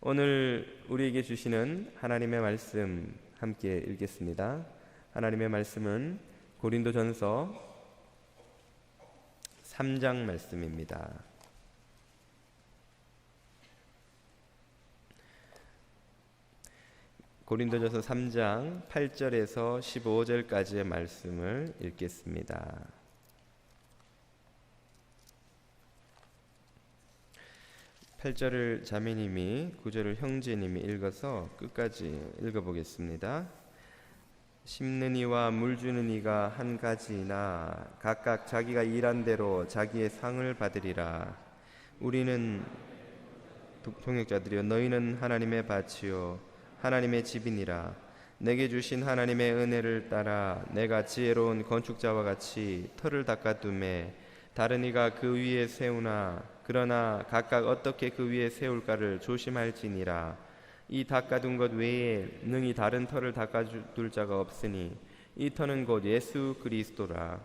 오늘 우리에게 주시는 하나님의 말씀 함께 읽겠습니다. 하나님의 말씀은 고린도전서 3장 말씀입니다. 고린도전서 3장 8절에서 15절까지의 말씀을 읽겠습니다. 8절을 자매님이, 9절을 형제님이 읽어서 끝까지 읽어보겠습니다. 심는 이와 물 주는 이가 한 가지이나 각각 자기가 일한 대로 자기의 상을 받으리라. 우리는 통역자들이여, 너희는 하나님의 밭이요 하나님의 집이니라. 내게 주신 하나님의 은혜를 따라 내가 지혜로운 건축자와 같이 터를 닦아두매 다른 이가 그 위에 세우나 그러나 각각 어떻게 그 위에 세울까를 조심할지니라. 이 닦아둔 것 외에 능히 다른 터를 닦아둘 자가 없으니 이 터는 곧 예수 그리스도라.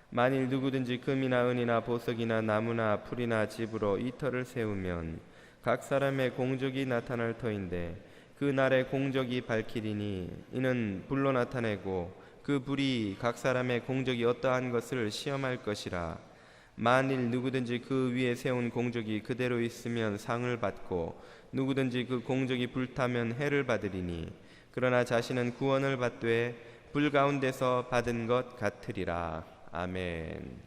만일 누구든지 금이나 은이나 보석이나 나무나 풀이나 집으로 이 터를 세우면 각 사람의 공적이 나타날 터인데 그 날의 공적이 밝히리니 이는 불로 나타내고 그 불이 각 사람의 공적이 어떠한 것을 시험할 것이라. 만일 누구든지 그 위에 세운 공적이 그대로 있으면 상을 받고 누구든지 그 공적이 불타면 해를 받으리니 그러나 자신은 구원을 받되 불 가운데서 받은 것 같으리라. 아멘.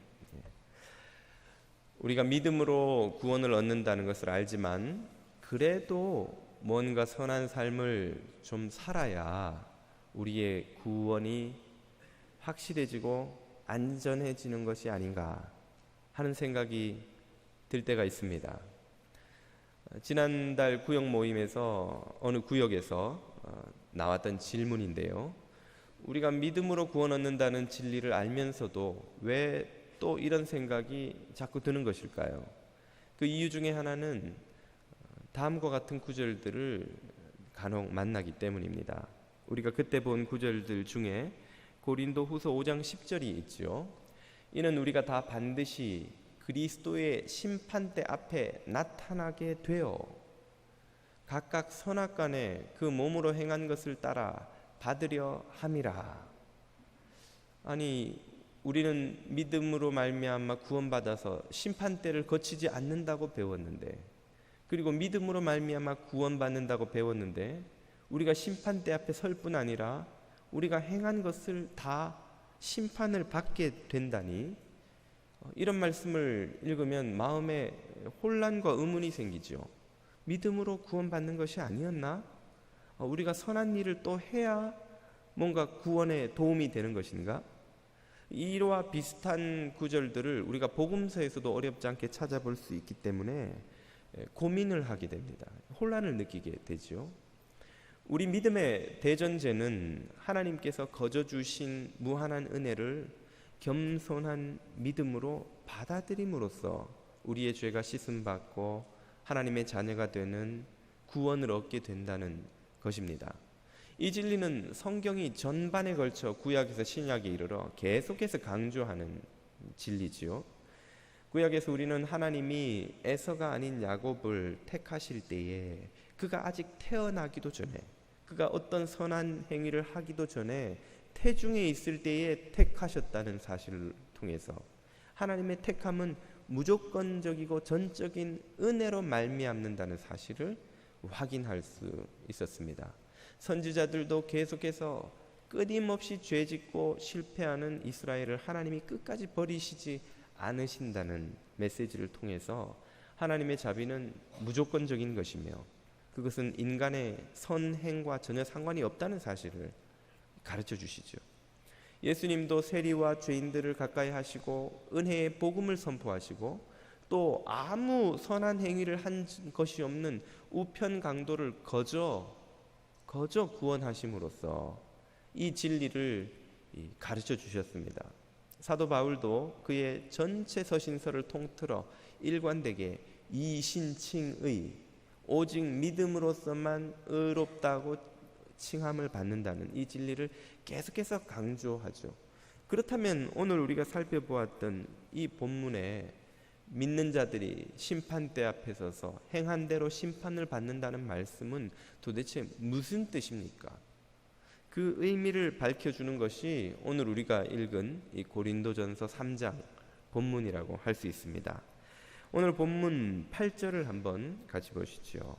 우리가 믿음으로 구원을 얻는다는 것을 알지만 그래도 뭔가 선한 삶을 좀 살아야 우리의 구원이 확실해지고 안전해지는 것이 아닌가 하는 생각이 들 때가 있습니다. 지난달 구역 모임에서 어느 구역에서 나왔던 질문인데요, 우리가 믿음으로 구원 얻는다는 진리를 알면서도 왜 또 이런 생각이 자꾸 드는 것일까요? 그 이유 중에 하나는 다음과 같은 구절들을 간혹 만나기 때문입니다. 우리가 그때 본 구절들 중에 고린도후서 5장 10절이 있죠. 이는 우리가 다 반드시 그리스도의 심판대 앞에 나타나게 되어 각각 선악간에 그 몸으로 행한 것을 따라 받으려 함이라. 아니, 우리는 믿음으로 말미암아 구원받아서 심판대를 거치지 않는다고 배웠는데, 그리고 믿음으로 말미암아 구원받는다고 배웠는데 우리가 심판대 앞에 설 뿐 아니라 우리가 행한 것을 다 심판을 받게 된다니, 이런 말씀을 읽으면 마음에 혼란과 의문이 생기죠. 믿음으로 구원받는 것이 아니었나? 우리가 선한 일을 또 해야 뭔가 구원에 도움이 되는 것인가? 이와 비슷한 구절들을 우리가 복음서에서도 어렵지 않게 찾아볼 수 있기 때문에 고민을 하게 됩니다. 혼란을 느끼게 되죠. 우리 믿음의 대전제는 하나님께서 거저 주신 무한한 은혜를 겸손한 믿음으로 받아들임으로써 우리의 죄가 씻음받고 하나님의 자녀가 되는 구원을 얻게 된다는 것입니다. 이 진리는 성경이 전반에 걸쳐 구약에서 신약에 이르러 계속해서 강조하는 진리지요. 구약에서 우리는 하나님이 에서가 아닌 야곱을 택하실 때에 그가 아직 태어나기도 전에, 그가 어떤 선한 행위를 하기도 전에 태중에 있을 때에 택하셨다는 사실을 통해서 하나님의 택함은 무조건적이고 전적인 은혜로 말미암는다는 사실을 확인할 수 있었습니다. 선지자들도 계속해서 끊임없이 죄짓고 실패하는 이스라엘을 하나님이 끝까지 버리시지 않으신다는 메시지를 통해서 하나님의 자비는 무조건적인 것이며 그것은 인간의 선행과 전혀 상관이 없다는 사실을 가르쳐 주시죠. 예수님도 세리와 죄인들을 가까이 하시고 은혜의 복음을 선포하시고 또 아무 선한 행위를 한 것이 없는 우편 강도를 거저 구원하심으로써 이 진리를 가르쳐 주셨습니다. 사도 바울도 그의 전체 서신서를 통틀어 일관되게 이신칭의, 오직 믿음으로서만 의롭다고 칭함을 받는다는 이 진리를 계속해서 강조하죠. 그렇다면 오늘 우리가 살펴보았던 이 본문에 믿는 자들이 심판대 앞에 서서 행한 대로 심판을 받는다는 말씀은 도대체 무슨 뜻입니까? 그 의미를 밝혀주는 것이 오늘 우리가 읽은 이 고린도전서 3장 본문이라고 할 수 있습니다. 오늘 본문 8절을 한번 같이 보시죠.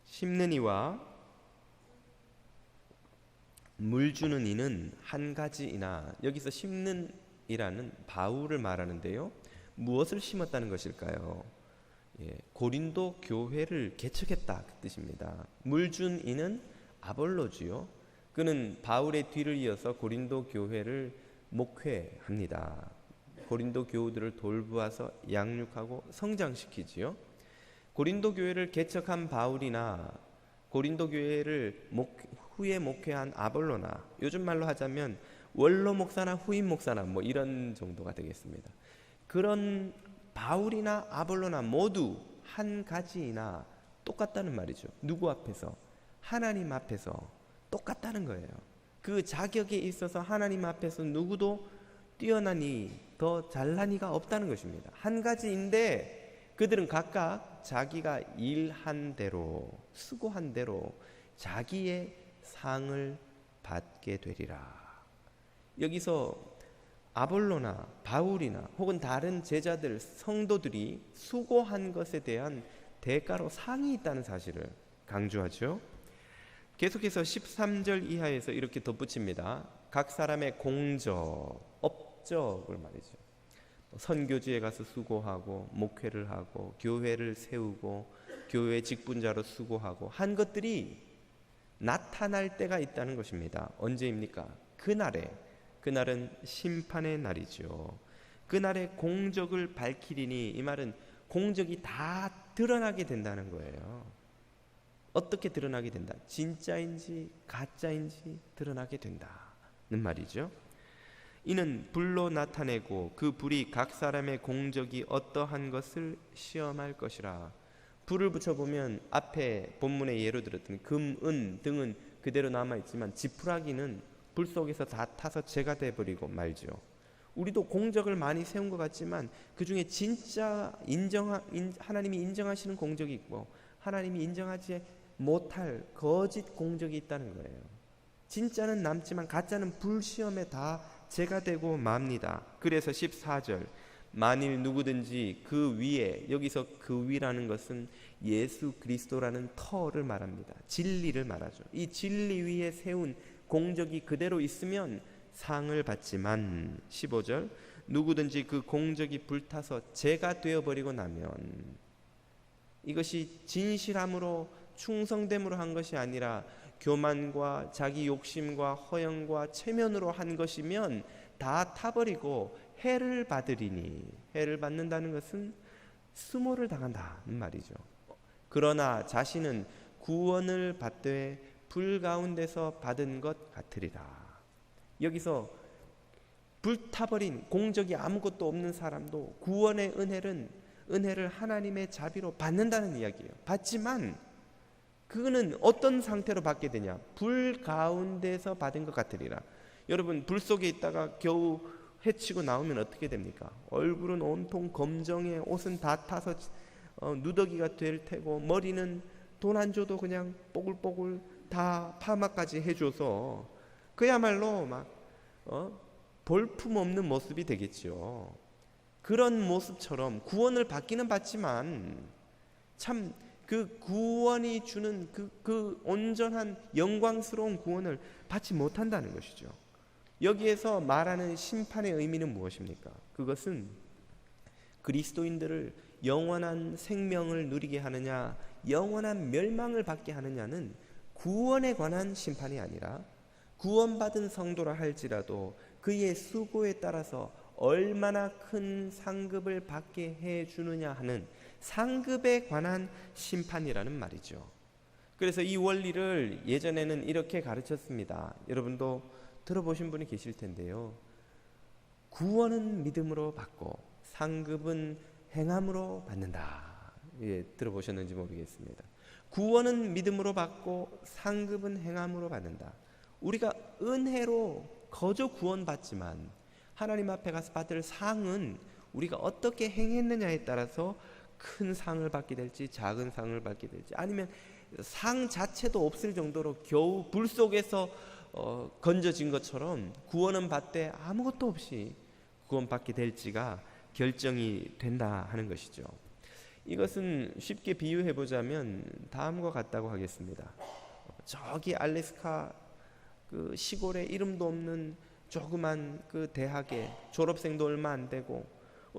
심는 이와 물 주는 이는 한 가지이나, 여기서 심는 이라는 바울을 말하는데요, 무엇을 심었다는 것일까요? 고린도 교회를 개척했다 그 뜻입니다. 물 준 이는 아볼로지요. 그는 바울의 뒤를 이어서 고린도 교회를 목회합니다. 고린도 교우들을 돌보아서 양육하고 성장시키지요. 고린도 교회를 개척한 바울이나 고린도 교회를 후에 목회한 아볼로나, 요즘 말로 하자면 원로 목사나 후임 목사나 뭐 이런 정도가 되겠습니다. 그런 바울이나 아볼로나 모두 한 가지이나 똑같다는 말이죠. 누구 앞에서? 하나님 앞에서 똑같다는 거예요. 그 자격에 있어서 하나님 앞에서 누구도 뛰어나니 더 잘난 이가 없다는 것입니다. 한 가지인데 그들은 각각 자기가 일한 대로, 수고한 대로 자기의 상을 받게 되리라. 여기서 아볼로나 바울이나 혹은 다른 제자들, 성도들이 수고한 것에 대한 대가로 상이 있다는 사실을 강조하죠. 계속해서 13절 이하에서 이렇게 덧붙입니다. 각 사람의 공적, 업적을 말이죠. 선교지에 가서 수고하고 목회를 하고 교회를 세우고 교회 직분자로 수고하고 한 것들이 나타날 때가 있다는 것입니다. 언제입니까? 그날은 심판의 날이죠. 그날의 공적을 밝히리니, 이 말은 공적이 다 드러나게 된다는 거예요. 어떻게 드러나게 된다? 진짜인지 가짜인지 드러나게 된다는 말이죠. 이는 불로 나타내고 그 불이 각 사람의 공적이 어떠한 것을 시험할 것이라. 불을 붙여보면 앞에 본문에 예로 들었던 금, 은 등은 그대로 남아있지만 지푸라기는 불 속에서 다 타서 재가 돼버리고 말죠. 우리도 공적을 많이 세운 것 같지만 그 중에 진짜 하나님이 인정하시는 공적이 있고 하나님이 인정하지 못할 거짓 공적이 있다는 거예요. 진짜는 남지만 가짜는 불시험에 다 재가 되고 맙니다. 그래서 14절, 만일 누구든지 그 위에, 여기서 그 위라는 것은 예수 그리스도라는 터를 말합니다. 진리를 말하죠. 이 진리 위에 세운 공적이 그대로 있으면 상을 받지만, 15절, 누구든지 그 공적이 불타서 재가 되어버리고 나면, 이것이 진실함으로 충성됨으로 한 것이 아니라 교만과 자기 욕심과 허영과 체면으로 한 것이면 다 타버리고 해를 받으리니, 해를 받는다는 것은 수모를 당한다는 말이죠. 그러나 자신은 구원을 받되 불 가운데서 받은 것 같으리라. 여기서 불타버린 공적이 아무것도 없는 사람도 구원의 은혜를 하나님의 자비로 받는다는 이야기예요. 받지만 그거는 어떤 상태로 받게 되냐? 불 가운데서 받은 것 같으리라. 여러분, 불 속에 있다가 겨우 해치고 나오면 어떻게 됩니까? 얼굴은 온통 검정에, 옷은 다 타서 누더기가 될 테고, 머리는 돈 안 줘도 그냥 뽀글뽀글 다 파마까지 해줘서 그야말로 막 볼품없는 모습이 되겠죠. 그런 모습처럼 구원을 받기는 받지만 참 그 구원이 주는 그 온전한 영광스러운 구원을 받지 못한다는 것이죠. 여기에서 말하는 심판의 의미는 무엇입니까? 그것은 그리스도인들을 영원한 생명을 누리게 하느냐, 영원한 멸망을 받게 하느냐는 구원에 관한 심판이 아니라, 구원받은 성도라 할지라도 그의 수고에 따라서 얼마나 큰 상급을 받게 해주느냐 하는 상급에 관한 심판이라는 말이죠. 그래서 이 원리를 예전에는 이렇게 가르쳤습니다. 여러분도 들어보신 분이 계실 텐데요. 구원은 믿음으로 받고 상급은 행함으로 받는다. 예, 들어보셨는지 모르겠습니다. 구원은 믿음으로 받고 상급은 행함으로 받는다. 우리가 은혜로 거저 구원받지만 하나님 앞에 가서 받을 상은 우리가 어떻게 행했느냐에 따라서 큰 상을 받게 될지 작은 상을 받게 될지, 아니면 상 자체도 없을 정도로 겨우 불 속에서 건져진 것처럼 구원은 받되 아무것도 없이 구원받게 될지가 결정이 된다 하는 것이죠. 이것은 쉽게 비유해 보자면 다음과 같다고 하겠습니다. 저기 알래스카 그 시골에 이름도 없는 조그만 그 대학에 졸업생도 얼마 안 되고,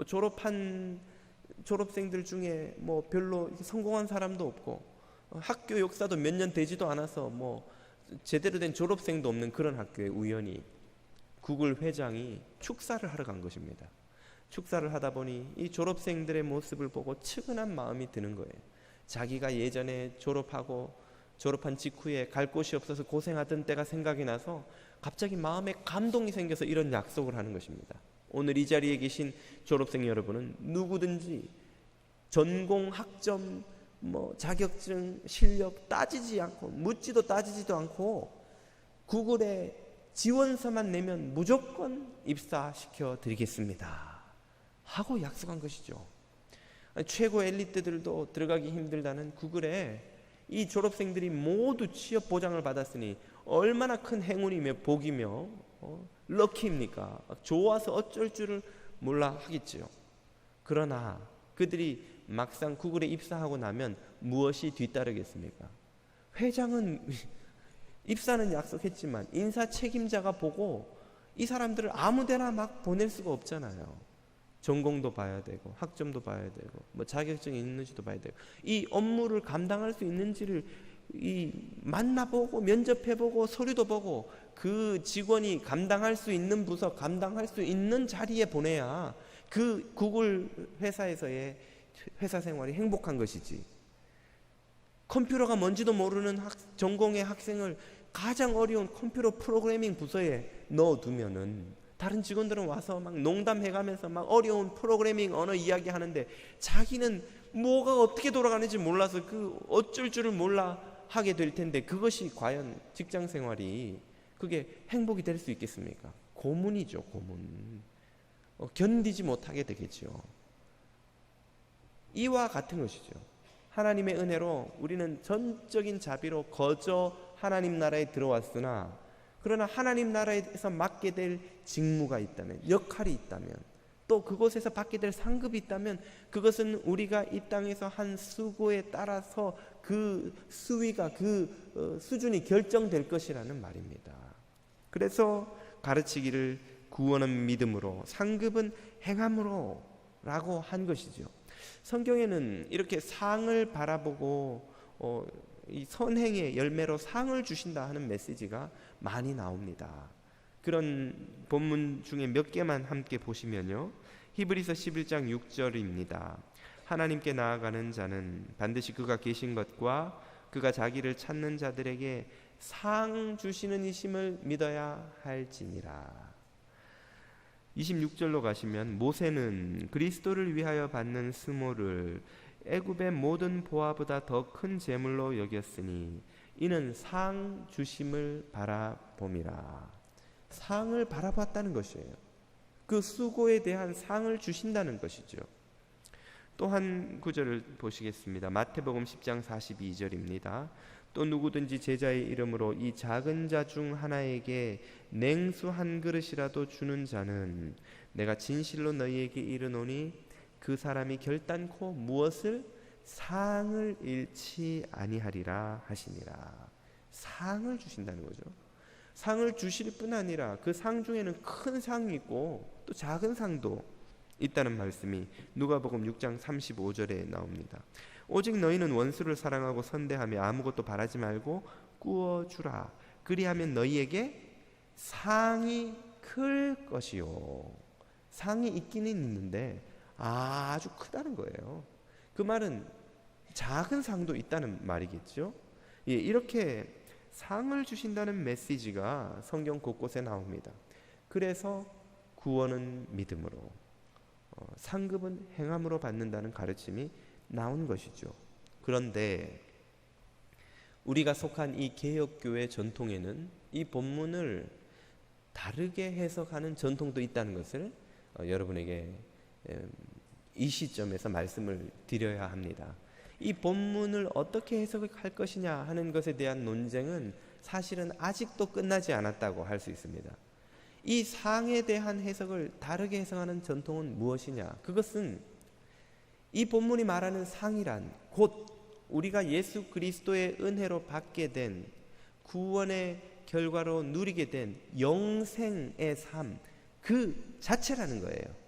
졸업한 졸업생들 중에 뭐 별로 성공한 사람도 없고, 학교 역사도 몇 년 되지도 않아서 뭐 제대로 된 졸업생도 없는 그런 학교에 우연히 구글 회장이 축사를 하러 간 것입니다. 축사를 하다 보니 이 졸업생들의 모습을 보고 측은한 마음이 드는 거예요. 자기가 예전에 졸업한 직후에 갈 곳이 없어서 고생하던 때가 생각이 나서 갑자기 마음에 감동이 생겨서 이런 약속을 하는 것입니다. 오늘 이 자리에 계신 졸업생 여러분은 누구든지 전공, 학점, 자격증, 실력 따지지 않고, 묻지도 따지지도 않고 구글에 지원서만 내면 무조건 입사시켜 드리겠습니다 하고 약속한 것이죠. 최고 엘리트들도 들어가기 힘들다는 구글에 이 졸업생들이 모두 취업 보장을 받았으니 얼마나 큰 행운이며 복이며 럭키입니까? 좋아서 어쩔 줄을 몰라 하겠지요. 그러나 그들이 막상 구글에 입사하고 나면 무엇이 뒤따르겠습니까? 회장은 입사는 약속했지만 인사 책임자가 보고 이 사람들을 아무데나 막 보낼 수가 없잖아요. 전공도 봐야 되고 학점도 봐야 되고 자격증이 있는지도 봐야 되고, 이 업무를 감당할 수 있는지를 만나보고 면접해보고 서류도 보고 그 직원이 감당할 수 있는 부서, 감당할 수 있는 자리에 보내야 그 구글 회사에서의 회사 생활이 행복한 것이지. 컴퓨터가 뭔지도 모르는 전공의 학생을 가장 어려운 컴퓨터 프로그래밍 부서에 넣어두면은 다른 직원들은 와서 막 농담해가면서 막 어려운 프로그래밍 언어 이야기하는데 자기는 뭐가 어떻게 돌아가는지 몰라서 그 어쩔 줄을 몰라 하게 될 텐데, 그것이 과연 직장 생활이 그게 행복이 될 수 있겠습니까? 고문이죠, 고문. 견디지 못하게 되겠죠. 이와 같은 것이죠. 하나님의 은혜로 우리는 전적인 자비로 거저 하나님 나라에 들어왔으나, 그러나 하나님 나라에서 맡게 될 직무가 있다면, 역할이 있다면, 또 그곳에서 받게 될 상급이 있다면, 그것은 우리가 이 땅에서 한 수고에 따라서 그 수위가, 그 수준이 결정될 것이라는 말입니다. 그래서 가르치기를 구원은 믿음으로, 상급은 행함으로 라고 한 것이죠. 성경에는 이렇게 상을 바라보고 이 선행의 열매로 상을 주신다 하는 메시지가 많이 나옵니다. 그런 본문 중에 몇 개만 함께 보시면요, 히브리서 11장 6절입니다. 하나님께 나아가는 자는 반드시 그가 계신 것과 그가 자기를 찾는 자들에게 상 주시는 이심을 믿어야 할지니라. 26절로 가시면, 모세는 그리스도를 위하여 받는 수모를 애굽의 모든 보화보다 더 큰 재물로 여겼으니 이는 상 주심을 바라봄이라. 상을 바라봤다는 것이에요. 그 수고에 대한 상을 주신다는 것이죠. 또 한 구절을 보시겠습니다. 마태복음 10장 42절입니다. 또 누구든지 제자의 이름으로 이 작은 자 중 하나에게 냉수 한 그릇이라도 주는 자는 내가 진실로 너희에게 이르노니 그 사람이 결단코 무엇을 상을 잃지 아니하리라 하시니라. 상을 주신다는 거죠. 상을 주실 뿐 아니라 그 상 중에는 큰 상이 있고 또 작은 상도 있다는 말씀이 누가복음 6장 35절에 나옵니다. 오직 너희는 원수를 사랑하고 선대하며 아무것도 바라지 말고 꾸어주라. 그리하면 너희에게 상이 클 것이요. 상이 있기는 있는데 아주 크다는 거예요. 그 말은 작은 상도 있다는 말이겠죠. 예, 이렇게 상을 주신다는 메시지가 성경 곳곳에 나옵니다. 그래서 구원은 믿음으로, 상급은 행함으로 받는다는 가르침이 나온 것이죠. 그런데 우리가 속한 이 개혁교회 전통에는 이 본문을 다르게 해석하는 전통도 있다는 것을 여러분에게 이 시점에서 말씀을 드려야 합니다. 이 본문을 어떻게 해석할 것이냐 하는 것에 대한 논쟁은 사실은 아직도 끝나지 않았다고 할 수 있습니다. 이 상에 대한 해석을 다르게 해석하는 전통은 무엇이냐? 그것은 이 본문이 말하는 상이란 곧 우리가 예수 그리스도의 은혜로 받게 된 구원의 결과로 누리게 된 영생의 삶, 그 자체라는 거예요.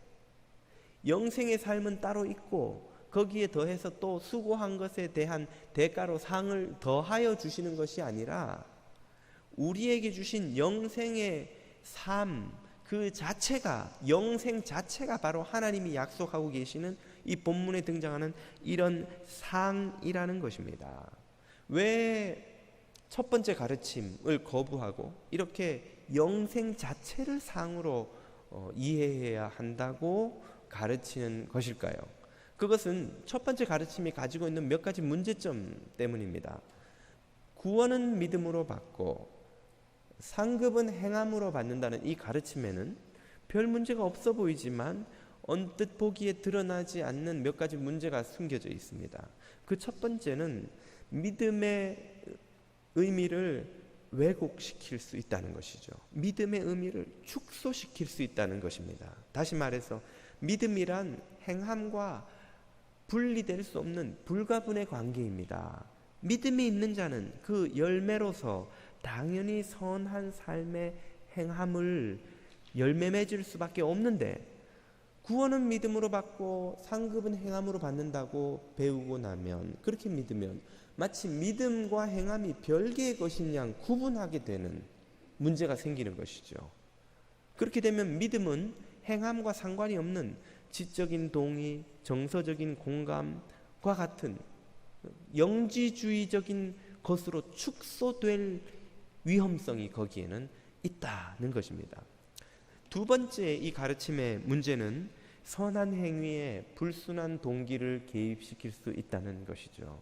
영생의 삶은 따로 있고 거기에 더해서 또 수고한 것에 대한 대가로 상을 더하여 주시는 것이 아니라 우리에게 주신 영생의 삶 그 자체가, 영생 자체가 바로 하나님이 약속하고 계시는 이 본문에 등장하는 이런 상이라는 것입니다. 왜 첫 번째 가르침을 거부하고 이렇게 영생 자체를 상으로 이해해야 한다고 가르치는 것일까요? 그것은 첫 번째 가르침이 가지고 있는 몇 가지 문제점 때문입니다. 구원은 믿음으로 받고 상급은 행함으로 받는다는 이 가르침에는 별 문제가 없어 보이지만 언뜻 보기에 드러나지 않는 몇 가지 문제가 숨겨져 있습니다. 그 첫 번째는 믿음의 의미를 왜곡시킬 수 있다는 것이죠. 믿음의 의미를 축소시킬 수 있다는 것입니다. 다시 말해서 믿음이란 행함과 분리될 수 없는 불가분의 관계입니다. 믿음이 있는 자는 그 열매로서 당연히 선한 삶의 행함을 열매 맺을 수밖에 없는데 구원은 믿음으로 받고 상급은 행함으로 받는다고 배우고 나면, 그렇게 믿으면 마치 믿음과 행함이 별개의 것인 양 구분하게 되는 문제가 생기는 것이죠. 그렇게 되면 믿음은 행함과 상관이 없는 지적인 동의, 정서적인 공감과 같은 영지주의적인 것으로 축소될 위험성이 거기에는 있다는 것입니다. 두 번째 이 가르침의 문제는 선한 행위에 불순한 동기를 개입시킬 수 있다는 것이죠.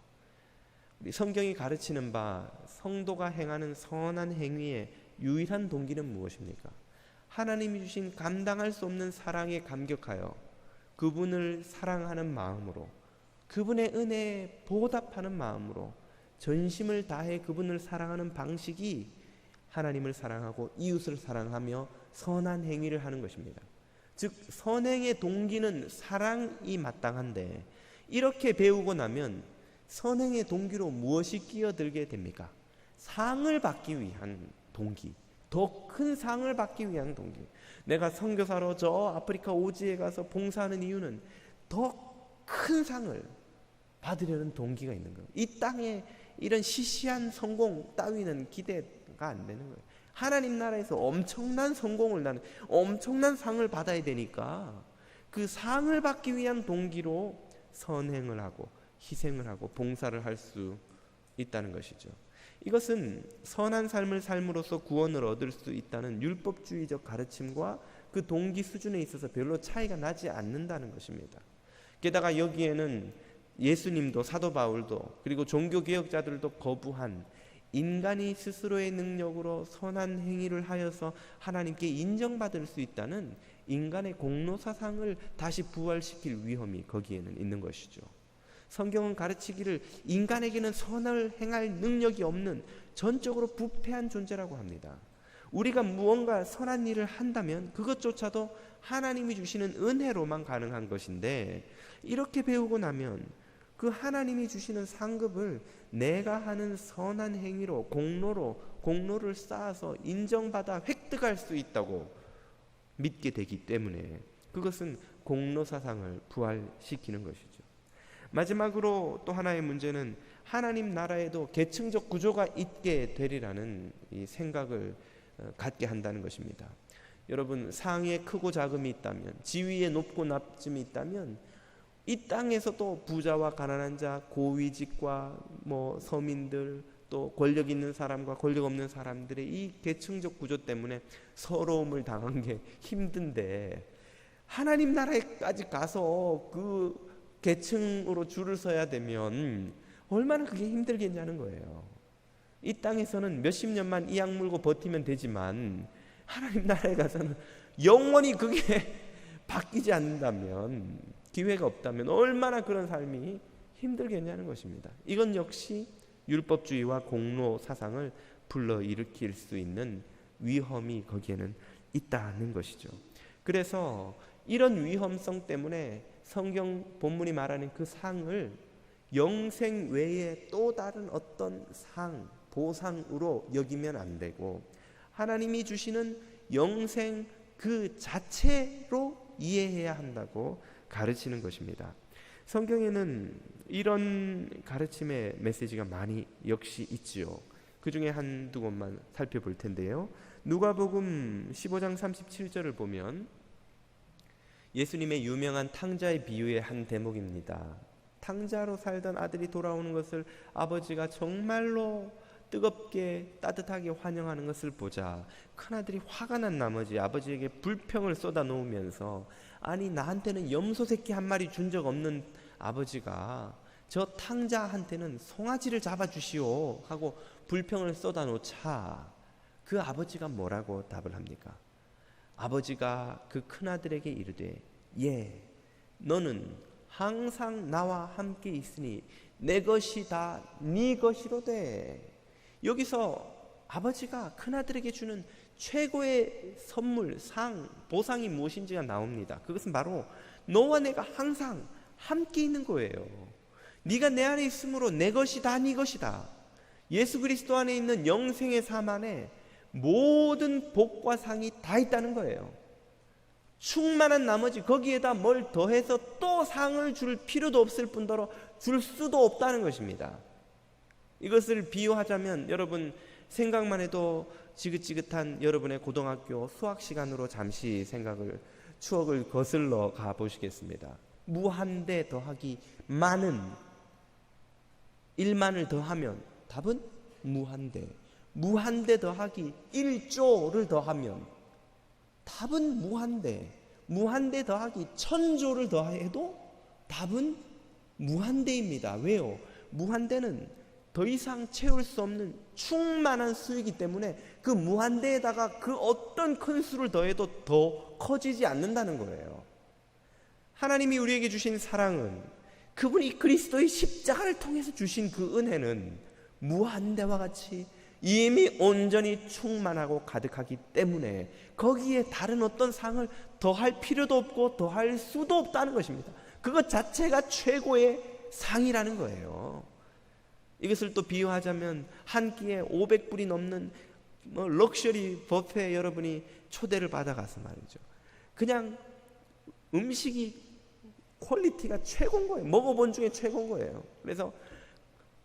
성경이 가르치는 바 성도가 행하는 선한 행위의 유일한 동기는 무엇입니까? 하나님이 주신 감당할 수 없는 사랑에 감격하여 그분을 사랑하는 마음으로, 그분의 은혜에 보답하는 마음으로 전심을 다해 그분을 사랑하는 방식이 하나님을 사랑하고 이웃을 사랑하며 선한 행위를 하는 것입니다. 즉 선행의 동기는 사랑이 마땅한데 이렇게 배우고 나면 선행의 동기로 무엇이 끼어들게 됩니까? 상을 받기 위한 동기, 더 큰 상을 받기 위한 동기. 내가 선교사로 저 아프리카 오지에 가서 봉사하는 이유는 더 큰 상을 받으려는 동기가 있는 거예요. 이 땅에 이런 시시한 성공 따위는 기대가 안 되는 거예요. 하나님 나라에서 엄청난 성공을, 나는 엄청난 상을 받아야 되니까 그 상을 받기 위한 동기로 선행을 하고 희생을 하고 봉사를 할 수 있다는 것이죠. 이것은 선한 삶을 삶으로써 구원을 얻을 수 있다는 율법주의적 가르침과 그 동기 수준에 있어서 별로 차이가 나지 않는다는 것입니다. 게다가 여기에는 예수님도 사도 바울도 그리고 종교개혁자들도 거부한 인간이 스스로의 능력으로 선한 행위를 하여서 하나님께 인정받을 수 있다는 인간의 공로사상을 다시 부활시킬 위험이 거기에는 있는 것이죠. 성경은 가르치기를 인간에게는 선을 행할 능력이 없는 전적으로 부패한 존재라고 합니다. 우리가 무언가 선한 일을 한다면 그것조차도 하나님이 주시는 은혜로만 가능한 것인데, 이렇게 배우고 나면 그 하나님이 주시는 상급을 내가 하는 선한 행위로 공로를 쌓아서 인정받아 획득할 수 있다고 믿게 되기 때문에 그것은 공로사상을 부활시키는 것이죠. 마지막으로 또 하나의 문제는 하나님 나라에도 계층적 구조가 있게 되리라는 이 생각을 갖게 한다는 것입니다. 여러분, 상에 크고 작음이 있다면, 지위에 높고 낮음이 있다면 이 땅에서도 부자와 가난한 자, 고위직과 서민들, 또 권력 있는 사람과 권력 없는 사람들의 이 계층적 구조 때문에 서러움을 당한 게 힘든데, 하나님 나라에까지 가서 그 계층으로 줄을 서야 되면 얼마나 그게 힘들겠냐는 거예요. 이 땅에서는 몇십 년만 이 약 물고 버티면 되지만 하나님 나라에 가서는 영원히 그게 바뀌지 않는다면, 기회가 없다면 얼마나 그런 삶이 힘들겠냐는 것입니다. 이건 역시 율법주의와 공로 사상을 불러일으킬 수 있는 위험이 거기에는 있다는 것이죠. 그래서 이런 위험성 때문에 성경 본문이 말하는 그 상을 영생 외에 또 다른 어떤 상, 보상으로 여기면 안 되고 하나님이 주시는 영생 그 자체로 이해해야 한다고 가르치는 것입니다. 성경에는 이런 가르침의 메시지가 많이 역시 있지요. 그 중에 한두 곳만 살펴볼 텐데요. 누가복음 15장 37절을 보면 예수님의 유명한 탕자의 비유의 한 대목입니다. 탕자로 살던 아들이 돌아오는 것을 아버지가 정말로 뜨겁게 따뜻하게 환영하는 것을 보자 큰아들이 화가 난 나머지 아버지에게 불평을 쏟아 놓으면서, 아니 나한테는 염소 새끼 한 마리 준 적 없는 아버지가 저 탕자한테는 송아지를 잡아주시오 하고 불평을 쏟아 놓자 그 아버지가 뭐라고 답을 합니까? 아버지가 그 큰아들에게 이르되, 예, 너는 항상 나와 함께 있으니 내 것이 다 네 것이로되. 여기서 아버지가 큰아들에게 주는 최고의 선물, 상, 보상이 무엇인지가 나옵니다. 그것은 바로 너와 내가 항상 함께 있는 거예요. 네가 내 안에 있으므로 내 것이 다 네 것이다. 예수 그리스도 안에 있는 영생의 삶 안에 모든 복과 상이 다 있다는 거예요. 충만한 나머지 거기에다 뭘 더해서 또 상을 줄 필요도 없을 뿐더러 줄 수도 없다는 것입니다. 이것을 비유하자면 여러분 생각만 해도 지긋지긋한 여러분의 고등학교 수학 시간으로 잠시 추억을 거슬러 가보시겠습니다. 무한대 더하기 많은 1만을 더하면 답은 무한대. 무한대 더하기 1조를 더하면 답은 무한대. 무한대 더하기 1000조를 더해도 답은 무한대입니다. 왜요? 무한대는 더 이상 채울 수 없는 충만한 수이기 때문에 그 무한대에다가 그 어떤 큰 수를 더해도 더 커지지 않는다는 거예요. 하나님이 우리에게 주신 사랑은, 그분이 그리스도의 십자가를 통해서 주신 그 은혜는 무한대와 같이 이미 온전히 충만하고 가득하기 때문에 거기에 다른 어떤 상을 더할 필요도 없고 더할 수도 없다는 것입니다. 그것 자체가 최고의 상이라는 거예요. 이것을 또 비유하자면 한 끼에 500불이 넘는 럭셔리 뷔페에 여러분이 초대를 받아가서 말이죠, 그냥 음식이 퀄리티가 최고인 거예요. 먹어본 중에 최고인 거예요. 그래서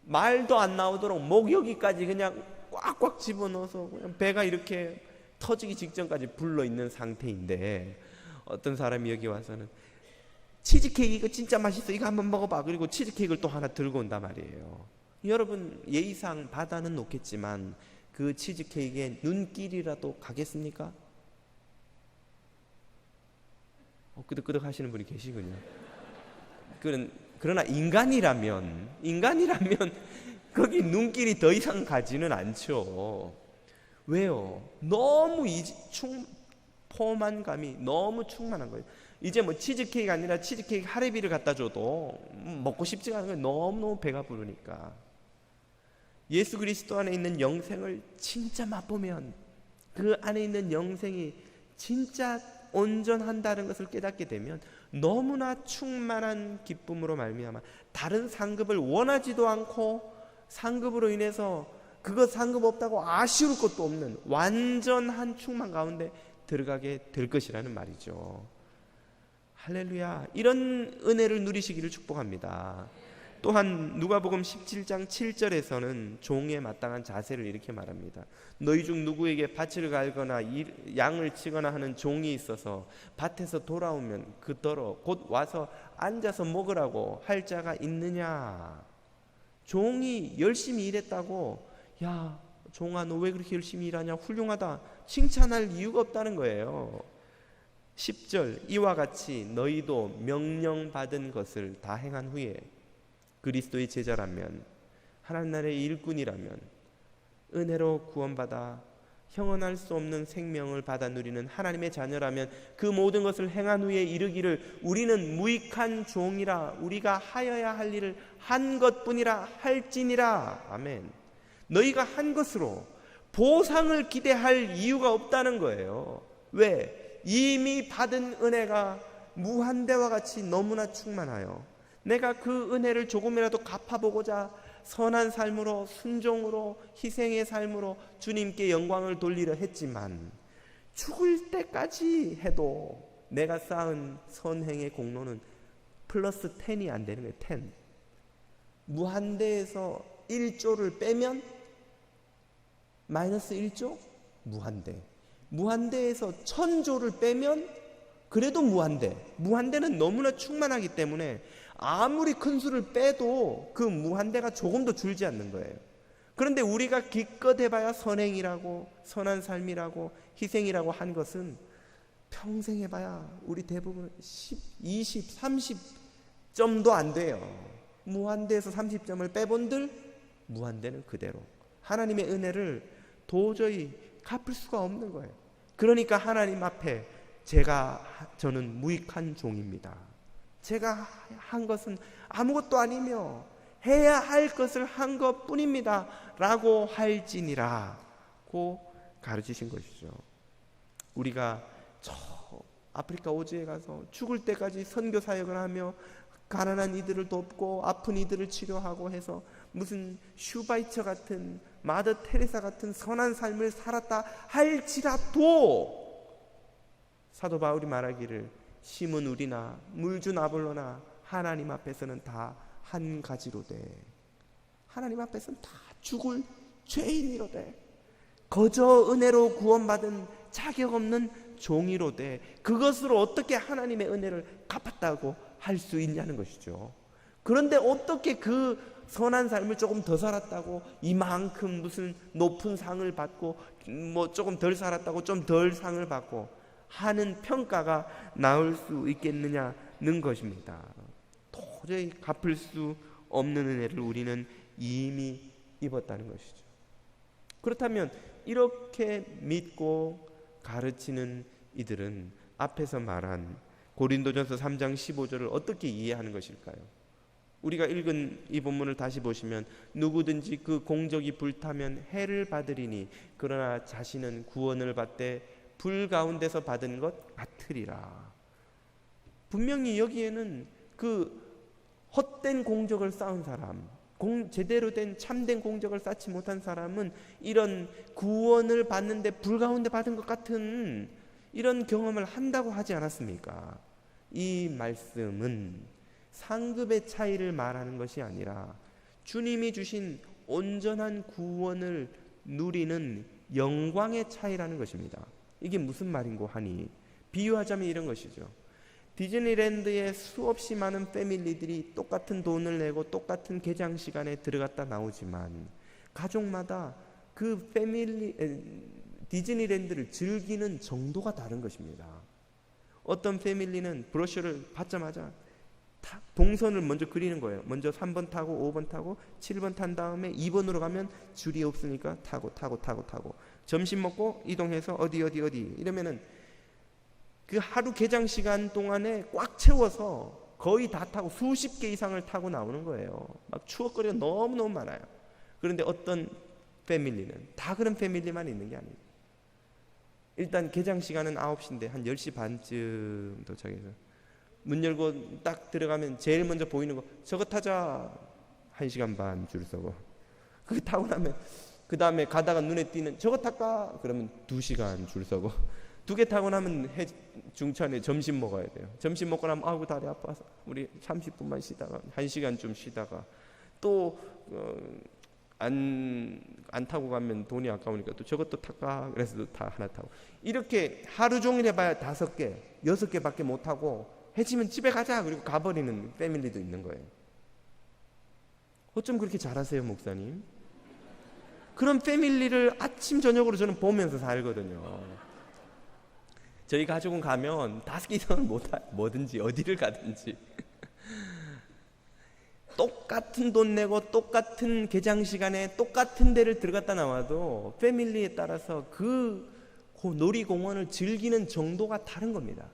말도 안 나오도록 목 여기까지 그냥 꽉꽉 집어넣어서 그냥 배가 이렇게 터지기 직전까지 불러있는 상태인데, 어떤 사람이 여기 와서는 치즈케이크 이거 진짜 맛있어, 이거 한번 먹어봐. 그리고 치즈케이크를 또 하나 들고 온단 말이에요. 여러분 예의상 받아는 놓겠지만 그 치즈케이크에 눈길이라도 가겠습니까? 끄덕끄덕 하시는 분이 계시군요. 그러나 인간이라면 거기 눈길이 더 이상 가지는 않죠. 왜요? 너무 포만감이 너무 충만한 거예요. 이제 뭐 치즈케이크가 아니라 치즈케이크 하레비를 갖다 줘도 먹고 싶지가 않은 거예요. 너무너무 배가 부르니까. 예수 그리스도 안에 있는 영생을 진짜 맛보면, 그 안에 있는 영생이 진짜 온전한다는 것을 깨닫게 되면 너무나 충만한 기쁨으로 말미암아 다른 상급을 원하지도 않고 상급으로 인해서 그것 상급 없다고 아쉬울 것도 없는 완전한 충만 가운데 들어가게 될 것이라는 말이죠. 할렐루야. 이런 은혜를 누리시기를 축복합니다. 또한 누가복음 17장 7절에서는 종에 마땅한 자세를 이렇게 말합니다. 너희 중 누구에게 밭을 갈거나 양을 치거나 하는 종이 있어서 밭에서 돌아오면 그더러 곧 와서 앉아서 먹으라고 할 자가 있느냐. 종이 열심히 일했다고, 야 종아 너 왜 그렇게 열심히 일하냐, 훌륭하다, 칭찬할 이유가 없다는 거예요. 10절 이와 같이 너희도 명령받은 것을 다 행한 후에 그리스도의 제자라면, 하나님 나라의 일꾼이라면, 은혜로 구원받아 형언할 수 없는 생명을 받아 누리는 하나님의 자녀라면 그 모든 것을 행한 후에 이르기를 우리는 무익한 종이라 우리가 하여야 할 일을 한 것뿐이라 할지니라. 아멘. 너희가 한 것으로 보상을 기대할 이유가 없다는 거예요. 왜? 이미 받은 은혜가 무한대와 같이 너무나 충만하여 내가 그 은혜를 조금이라도 갚아보고자 선한 삶으로 순종으로 희생의 삶으로 주님께 영광을 돌리려 했지만 죽을 때까지 해도 내가 쌓은 선행의 공로는 플러스 10이 안 되는 거예요. 10. 무한대에서 1조를 빼면 마이너스 1조? 무한대. 무한대에서 1000조를 빼면 그래도 무한대. 무한대는 너무나 충만하기 때문에 아무리 큰 수를 빼도 그 무한대가 조금도 줄지 않는 거예요. 그런데 우리가 기껏 해봐야 선행이라고 선한 삶이라고 희생이라고 한 것은 평생 해봐야 우리 대부분 10, 20, 30점도 안 돼요. 무한대에서 30점을 빼본들 무한대는 그대로 하나님의 은혜를 도저히 갚을 수가 없는 거예요. 그러니까 하나님 앞에 저는 무익한 종입니다. 제가 한 것은 아무것도 아니며 해야 할 것을 한 것뿐입니다 라고 할지니라고 가르치신 것이죠. 우리가 저 아프리카 오지에 가서 죽을 때까지 선교 사역을 하며 가난한 이들을 돕고 아픈 이들을 치료하고 해서 무슨 슈바이처 같은 마더 테레사 같은 선한 삶을 살았다 할지라도 사도 바울이 말하기를 심은 우리나 물준 아볼로나 하나님 앞에서는 다 한 가지로되 하나님 앞에서는 다 죽을 죄인이로되 거저 은혜로 구원받은 자격 없는 종이로되 그것으로 어떻게 하나님의 은혜를 갚았다고 할 수 있냐는 것이죠. 그런데 어떻게 그 선한 삶을 조금 더 살았다고 이만큼 무슨 높은 상을 받고 뭐 조금 덜 살았다고 좀 덜 상을 받고 하는 평가가 나올 수 있겠느냐는 것입니다. 도저히 갚을 수 없는 은혜를 우리는 이미 입었다는 것이죠. 그렇다면 이렇게 믿고 가르치는 이들은 앞에서 말한 고린도전서 3장 15절을 어떻게 이해하는 것일까요? 우리가 읽은 이 본문을 다시 보시면 누구든지 그 공적이 불타면 해를 받으리니 그러나 자신은 구원을 받되 불 가운데서 받은 것 같으리라. 분명히 여기에는 그 헛된 공적을 쌓은 사람, 제대로 된 참된 공적을 쌓지 못한 사람은 이런 구원을 받는데 불 가운데 받은 것 같은 이런 경험을 한다고 하지 않았습니까? 이 말씀은 상급의 차이를 말하는 것이 아니라 주님이 주신 온전한 구원을 누리는 영광의 차이라는 것입니다. 이게 무슨 말인고 하니 비유하자면 이런 것이죠. 디즈니랜드에 수없이 많은 패밀리들이 똑같은 돈을 내고 똑같은 개장 시간에 들어갔다 나오지만 가족마다 그 디즈니랜드를 즐기는 정도가 다른 것입니다. 어떤 패밀리는 브로셔를 받자마자 동선을 먼저 그리는 거예요. 먼저 3번 타고 5번 타고 7번 탄 다음에 2번으로 가면 줄이 없으니까 타고 점심 먹고 이동해서 어디 이러면은 그 하루 개장 시간 동안에 꽉 채워서 거의 다 타고 수십 개 이상을 타고 나오는 거예요. 막 추억거리가 너무너무 많아요. 그런데 어떤 패밀리는 다 그런 패밀리만 있는 게 아니에요. 일단 개장 시간은 9시인데 한 10시 반쯤 도착해서 문 열고 딱 들어가면 제일 먼저 보이는 거 저거 타자 1시간 반 줄 서고 그거 타고 나면 그 다음에 가다가 눈에 띄는 저거 탈까? 그러면 2시간 줄 서고 2개 타고 나면 중간에 점심 먹어야 돼요. 점심 먹고 나면 아이고 다리 아파서 우리 30분만 쉬다가 1시간 좀 쉬다가 또 안 타고 가면 돈이 아까우니까 또 저것도 탈까? 그래서 다 하나 타고 이렇게 하루 종일 해봐야 5개, 6개밖에 못 타고 해지면 집에 가자 그리고 가버리는 패밀리도 있는 거예요. 어쩜 그렇게 잘하세요 목사님? 그런 패밀리를 아침 저녁으로 저는 보면서 살거든요. 저희 가족은 가면 5개 이상은 뭐든지 어디를 가든지 똑같은 돈 내고 똑같은 개장 시간에 똑같은 데를 들어갔다 나와도 패밀리에 따라서 그 놀이공원을 즐기는 정도가 다른 겁니다.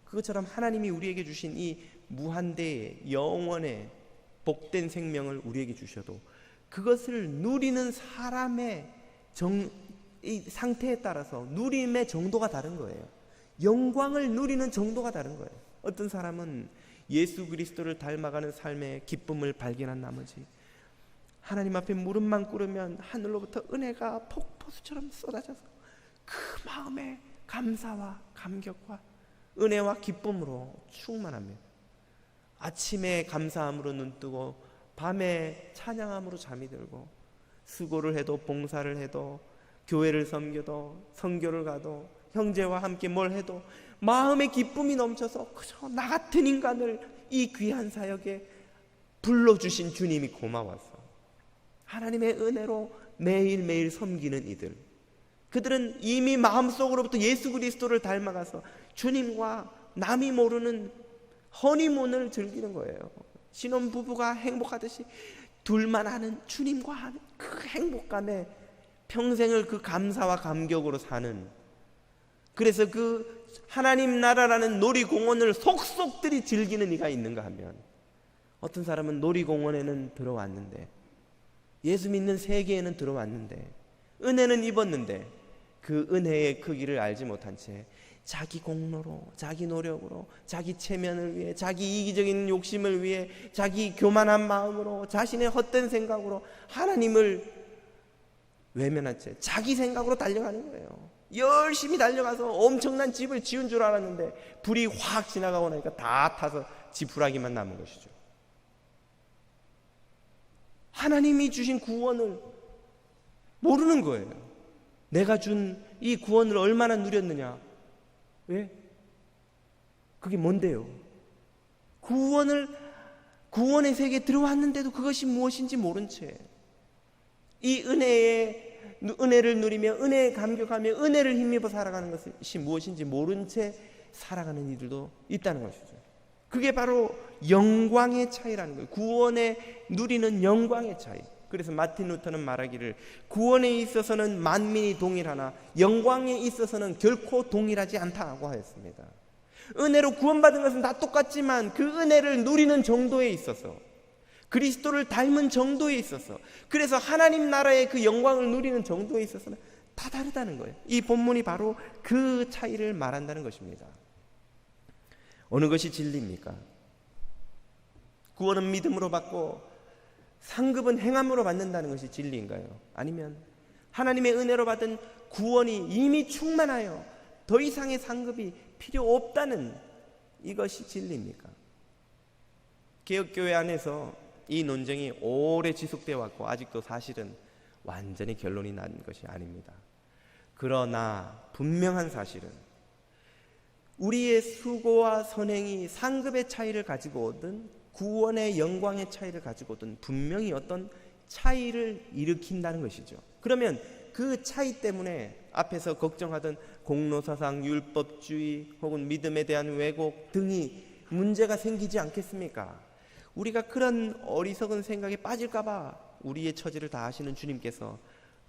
그것처럼 하나님이 우리에게 주신 이 무한대의 영원의 복된 생명을 우리에게 주셔도 그것을 누리는 사람의 이 상태에 따라서 누림의 정도가 다른 거예요. 영광을 누리는 정도가 다른 거예요. 어떤 사람은 예수 그리스도를 닮아가는 삶의 기쁨을 발견한 나머지 하나님 앞에 무릎만 꿇으면 하늘로부터 은혜가 폭포수처럼 쏟아져서 그 마음에 감사와 감격과 은혜와 기쁨으로 충만하며 아침에 감사함으로 눈뜨고 밤에 찬양함으로 잠이 들고 수고를 해도 봉사를 해도 교회를 섬겨도 선교를 가도 형제와 함께 뭘 해도 마음의 기쁨이 넘쳐서 그저 나 같은 인간을 이 귀한 사역에 불러주신 주님이 고마워서 하나님의 은혜로 매일매일 섬기는 이들, 그들은 이미 마음속으로부터 예수 그리스도를 닮아가서 주님과 남이 모르는 허니문을 즐기는 거예요. 신혼부부가 행복하듯이 둘만 아는 주님과 하는 그 행복감에 평생을 그 감사와 감격으로 사는, 그래서 그 하나님 나라라는 놀이공원을 속속들이 즐기는 이가 있는가 하면, 어떤 사람은 놀이공원에는 들어왔는데 예수 믿는 세계에는 들어왔는데 은혜는 입었는데 그 은혜의 크기를 알지 못한 채 자기 공로로, 자기 노력으로, 자기 체면을 위해, 자기 이기적인 욕심을 위해, 자기 교만한 마음으로, 자신의 헛된 생각으로 하나님을 외면한 채 자기 생각으로 달려가는 거예요. 열심히 달려가서 엄청난 집을 지은 줄 알았는데 불이 확 지나가고 나니까 다 타서 지푸라기만 남은 것이죠. 하나님이 주신 구원을 모르는 거예요. 내가 준 이 구원을 얼마나 누렸느냐. 왜? 그게 뭔데요? 구원의 세계에 들어왔는데도 그것이 무엇인지 모른 채 이 은혜를 누리며 은혜에 감격하며 은혜를 힘입어 살아가는 것이 무엇인지 모른 채 살아가는 이들도 있다는 것이죠. 그게 바로 영광의 차이라는 거예요. 구원에 누리는 영광의 차이. 그래서 마틴 루터는 말하기를 구원에 있어서는 만민이 동일하나 영광에 있어서는 결코 동일하지 않다고 하였습니다. 은혜로 구원받은 것은 다 똑같지만 그 은혜를 누리는 정도에 있어서, 그리스도를 닮은 정도에 있어서, 그래서 하나님 나라의 그 영광을 누리는 정도에 있어서는 다 다르다는 거예요. 이 본문이 바로 그 차이를 말한다는 것입니다. 어느 것이 진리입니까? 구원은 믿음으로 받고 상급은 행함으로 받는다는 것이 진리인가요? 아니면 하나님의 은혜로 받은 구원이 이미 충만하여 더 이상의 상급이 필요 없다는 이것이 진리입니까? 개혁교회 안에서 이 논쟁이 오래 지속되어 왔고 아직도 사실은 완전히 결론이 난 것이 아닙니다. 그러나 분명한 사실은 우리의 수고와 선행이 상급의 차이를 가지고 오든 구원의 영광의 차이를 가지고 오든 분명히 어떤 차이를 일으킨다는 것이죠. 그러면 그 차이 때문에 앞에서 걱정하던 공로사상, 율법주의 혹은 믿음에 대한 왜곡 등이 문제가 생기지 않겠습니까? 우리가 그런 어리석은 생각에 빠질까봐 우리의 처지를 다 아시는 주님께서,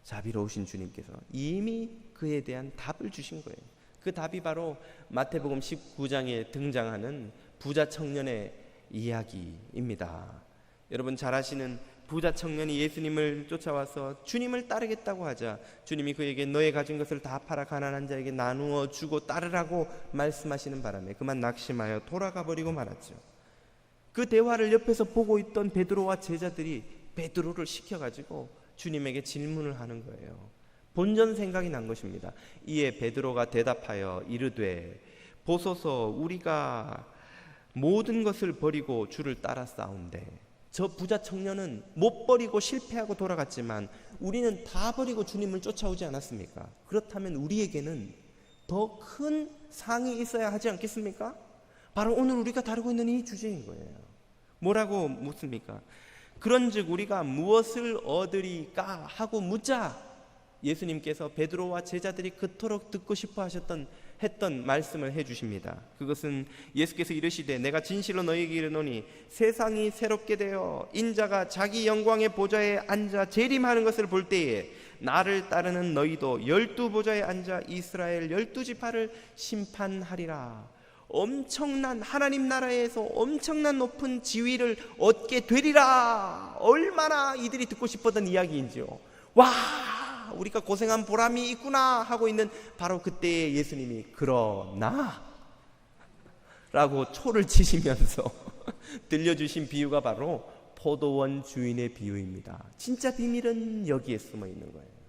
자비로우신 주님께서 이미 그에 대한 답을 주신 거예요. 그 답이 바로 마태복음 19장에 등장하는 부자 청년의 이야기입니다. 여러분 잘 아시는 부자 청년이 예수님을 쫓아와서 주님을 따르겠다고 하자 주님이 그에게 너의 가진 것을 다 팔아 가난한 자에게 나누어 주고 따르라고 말씀하시는 바람에 그만 낙심하여 돌아가 버리고 말았죠. 그 대화를 옆에서 보고 있던 베드로와 제자들이 베드로를 시켜가지고 주님에게 질문을 하는 거예요. 본전 생각이 난 것입니다. 이에 베드로가 대답하여 이르되 보소서 우리가 모든 것을 버리고 주를 따랐사온데, 저 부자 청년은 못 버리고 실패하고 돌아갔지만 우리는 다 버리고 주님을 쫓아오지 않았습니까? 그렇다면 우리에게는 더 큰 상이 있어야 하지 않겠습니까? 바로 오늘 우리가 다루고 있는 이 주제인 거예요. 뭐라고 묻습니까? 그런즉 우리가 무엇을 얻으리까 하고 묻자. 예수님께서 베드로와 제자들이 그토록 듣고 싶어 했던 말씀을 해주십니다. 그것은 예수께서 이르시되 내가 진실로 너희에게 이르노니 세상이 새롭게 되어 인자가 자기 영광의 보좌에 앉아 재림하는 것을 볼 때에 나를 따르는 너희도 12보좌에 앉아 이스라엘 12지파를 심판하리라. 엄청난 하나님 나라에서 엄청난 높은 지위를 얻게 되리라. 얼마나 이들이 듣고 싶었던 이야기인지요. 와, 우리가 고생한 보람이 있구나 하고 있는 바로 그때에 예수님이 그러나 라고 초를 치시면서 들려주신 비유가 바로 포도원 주인의 비유입니다. 진짜 비밀은 여기에 숨어 있는 거예요.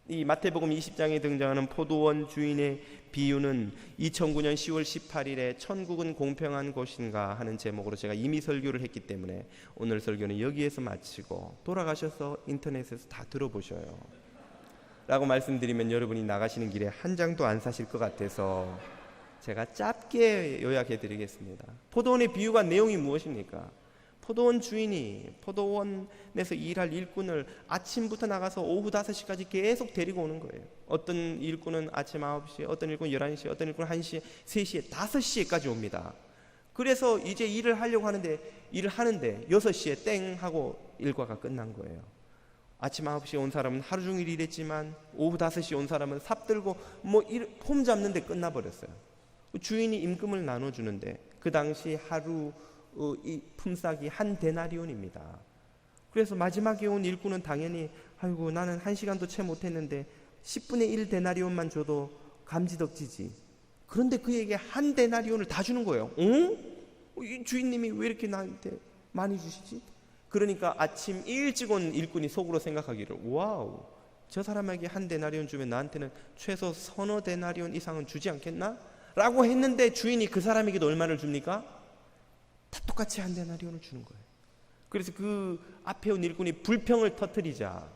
이 마태복음 20장에 등장하는 포도원 주인의 비유는 2009년 10월 18일에 천국은 공평한 곳인가 하는 제목으로 제가 이미 설교를 했기 때문에 오늘 설교는 여기에서 마치고 돌아가셔서 인터넷에서 다 들어보셔요 라고 말씀드리면 여러분이 나가시는 길에 한 장도 안 사실 것 같아서 제가 짧게 요약해 드리겠습니다. 포도원의 비유가 내용이 무엇입니까? 포도원 주인이 포도원에서 일할 일꾼을 아침부터 나가서 오후 5시까지 계속 데리고 오는 거예요. 어떤 일꾼은 아침 9시, 어떤 일꾼은 11시, 어떤 일꾼은 1시, 3시에, 5시에까지 옵니다. 그래서 이제 일을 하려고 하는데 6시에 땡 하고 일과가 끝난 거예요. 아침 9시에 온 사람은 하루 종일 일했지만 오후 5시에 온 사람은 삽 들고 폼 잡는데 끝나버렸어요. 주인이 임금을 나눠주는데 그 당시 하루 이 품삯이 한 데나리온입니다. 그래서 마지막에 온 일꾼은 당연히 아이고 나는 1시간도 채 못했는데 10분의 1 데나리온만 줘도 감지덕지지. 그런데 그에게 한 데나리온을 다 주는 거예요. 이 주인님이 왜 이렇게 나한테 많이 주시지? 그러니까 아침 일찍 온 일꾼이 속으로 생각하기를 와우, 저 사람에게 한 데나리온 주면 나한테는 최소 서너 데나리온 이상은 주지 않겠나? 라고 했는데 주인이 그 사람에게도 얼마를 줍니까? 다 똑같이 한 데나리온을 주는 거예요. 그래서 그 앞에 온 일꾼이 불평을 터뜨리자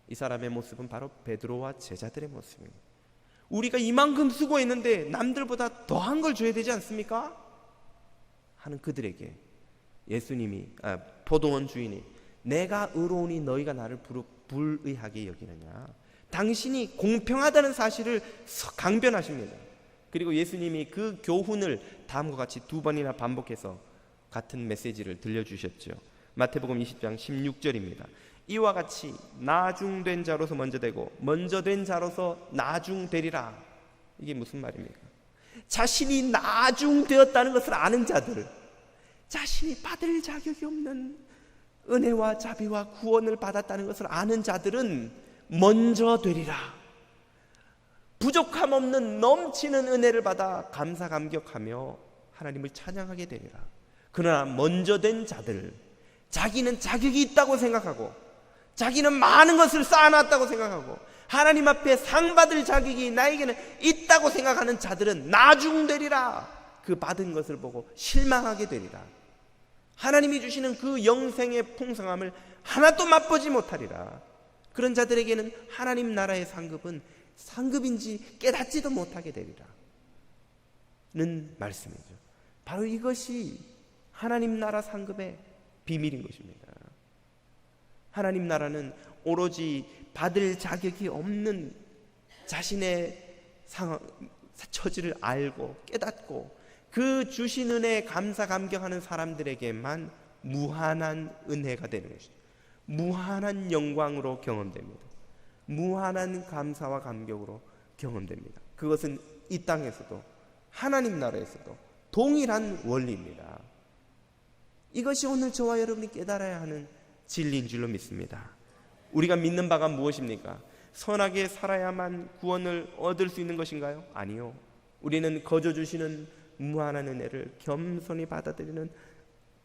이 사람의 모습은 바로 베드로와 제자들의 모습입니다. 우리가 이만큼 수고했는데 남들보다 더한 걸 줘야 되지 않습니까? 하는 그들에게 예수님이 포도원 주인이 내가 의로우니 너희가 나를 불의하게 여기느냐. 당신이 공평하다는 사실을 강변하십니다. 그리고 예수님이 그 교훈을 다음과 같이 2번이나 반복해서 같은 메시지를 들려주셨죠. 마태복음 20장 16절입니다. 이와 같이 나중된 자로서 먼저 되고 먼저 된 자로서 나중되리라. 이게 무슨 말입니까? 자신이 나중되었다는 것을 아는 자들, 자신이 받을 자격이 없는 은혜와 자비와 구원을 받았다는 것을 아는 자들은 먼저 되리라. 부족함 없는 넘치는 은혜를 받아 감사 감격하며 하나님을 찬양하게 되리라. 그러나 먼저 된 자들, 자기는 자격이 있다고 생각하고 자기는 많은 것을 쌓아놨다고 생각하고 하나님 앞에 상 받을 자격이 나에게는 있다고 생각하는 자들은 나중되리라. 그 받은 것을 보고 실망하게 되리라. 하나님이 주시는 그 영생의 풍성함을 하나도 맛보지 못하리라. 그런 자들에게는 하나님 나라의 상급은 상급인지 깨닫지도 못하게 되리라 는 말씀이죠. 바로 이것이 하나님 나라 상급의 비밀인 것입니다. 하나님 나라는 오로지 받을 자격이 없는 자신의 처지를 알고 깨닫고 그 주신 은혜에 감사 감격하는 사람들에게만 무한한 은혜가 되는 것이죠. 무한한 영광으로 경험됩니다. 무한한 감사와 감격으로 경험됩니다. 그것은 이 땅에서도 하나님 나라에서도 동일한 원리입니다. 이것이 오늘 저와 여러분이 깨달아야 하는 진리인 줄로 믿습니다. 우리가 믿는 바가 무엇입니까? 선하게 살아야만 구원을 얻을 수 있는 것인가요? 아니요. 우리는 거저 주시는 무한한 은혜를 겸손히 받아들이는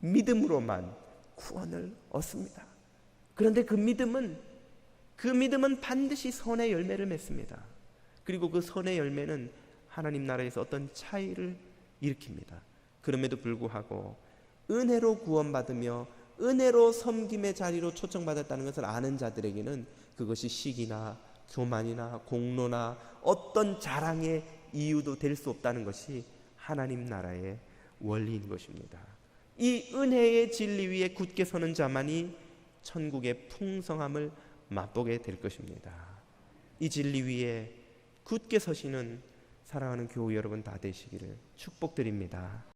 믿음으로만 구원을 얻습니다. 그런데 그 믿음은 반드시 선의 열매를 맺습니다. 그리고 그 선의 열매는 하나님 나라에서 어떤 차이를 일으킵니다. 그럼에도 불구하고 은혜로 구원받으며 은혜로 섬김의 자리로 초청받았다는 것을 아는 자들에게는 그것이 시기나 교만이나 공로나 어떤 자랑의 이유도 될 수 없다는 것이 하나님 나라의 원리인 것입니다. 이 은혜의 진리 위에 굳게 서는 자만이 천국의 풍성함을 맛보게 될 것입니다. 이 진리 위에 굳게 서시는 사랑하는 교우 여러분 다 되시기를 축복드립니다.